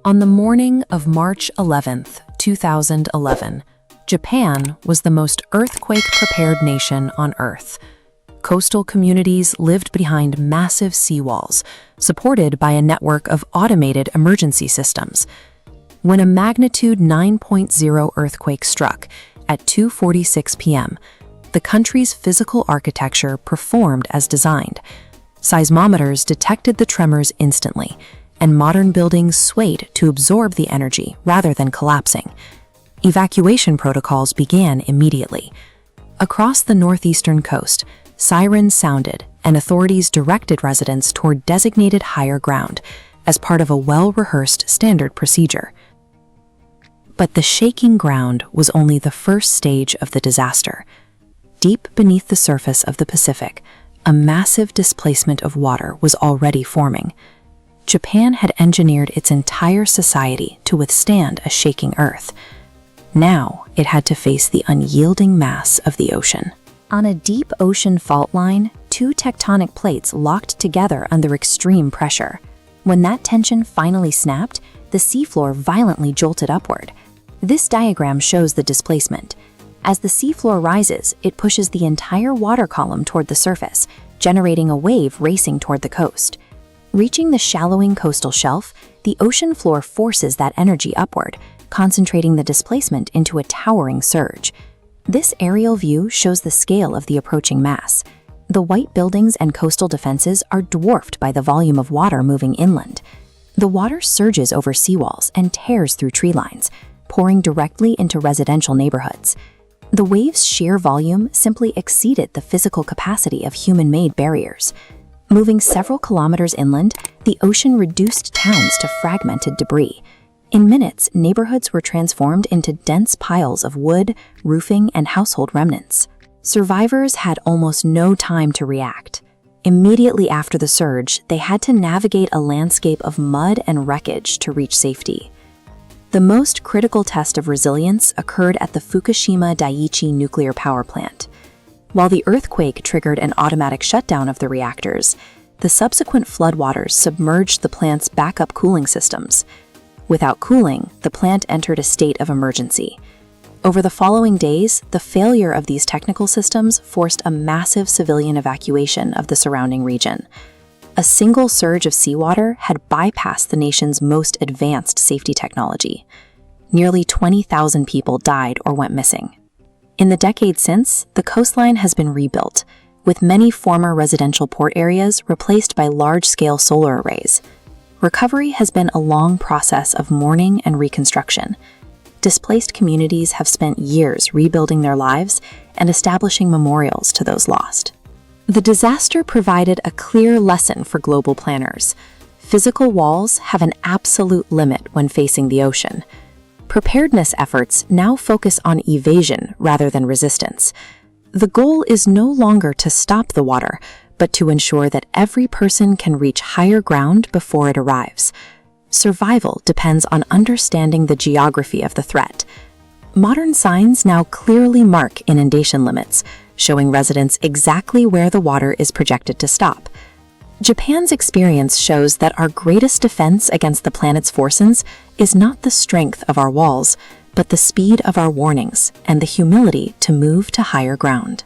On the morning of March 11, 2011, Japan was the most earthquake-prepared nation on Earth. Coastal communities lived behind massive seawalls, supported by a network of automated emergency systems. When a magnitude 9.0 earthquake struck at 2:46 p.m., the country's physical architecture performed as designed. Seismometers detected the tremors instantly, and modern buildings swayed to absorb the energy rather than collapsing. Evacuation protocols began immediately. Across the northeastern coast, sirens sounded and authorities directed residents toward designated higher ground as part of a well-rehearsed standard procedure. But the shaking ground was only the first stage of the disaster. Deep beneath the surface of the Pacific, a massive displacement of water was already forming. Japan had engineered its entire society to withstand a shaking earth. Now it had to face the unyielding mass of the ocean. On a deep ocean fault line, two tectonic plates locked together under extreme pressure. When that tension finally snapped, the seafloor violently jolted upward. This diagram shows the displacement. As the seafloor rises, it pushes the entire water column toward the surface, generating a wave racing toward the coast. Reaching the shallowing coastal shelf, the ocean floor forces that energy upward, concentrating the displacement into a towering surge. This aerial view shows the scale of the approaching mass. The white buildings and coastal defenses are dwarfed by the volume of water moving inland. The water surges over seawalls and tears through tree lines, pouring directly into residential neighborhoods. The wave's sheer volume simply exceeded the physical capacity of human-made barriers. Moving several kilometers inland, the ocean reduced towns to fragmented debris. In minutes, neighborhoods were transformed into dense piles of wood, roofing, and household remnants. Survivors had almost no time to react. Immediately after the surge, they had to navigate a landscape of mud and wreckage to reach safety. The most critical test of resilience occurred at the Fukushima Daiichi nuclear power plant. While the earthquake triggered an automatic shutdown of the reactors, the subsequent floodwaters submerged the plant's backup cooling systems. Without cooling, the plant entered a state of emergency. Over the following days, the failure of these technical systems forced a massive civilian evacuation of the surrounding region. A single surge of seawater had bypassed the nation's most advanced safety technology. Nearly 20,000 people died or went missing. In the decades since, the coastline has been rebuilt, with many former residential port areas replaced by large-scale solar arrays. Recovery has been a long process of mourning and reconstruction. Displaced communities have spent years rebuilding their lives and establishing memorials to those lost. The disaster provided a clear lesson for global planners. Physical walls have an absolute limit when facing the ocean. Preparedness efforts now focus on evasion rather than resistance. The goal is no longer to stop the water, but to ensure that every person can reach higher ground before it arrives. Survival depends on understanding the geography of the threat. Modern signs now clearly mark inundation limits, showing residents exactly where the water is projected to stop. Japan's experience shows that our greatest defense against the planet's forces is not the strength of our walls, but the speed of our warnings and the humility to move to higher ground.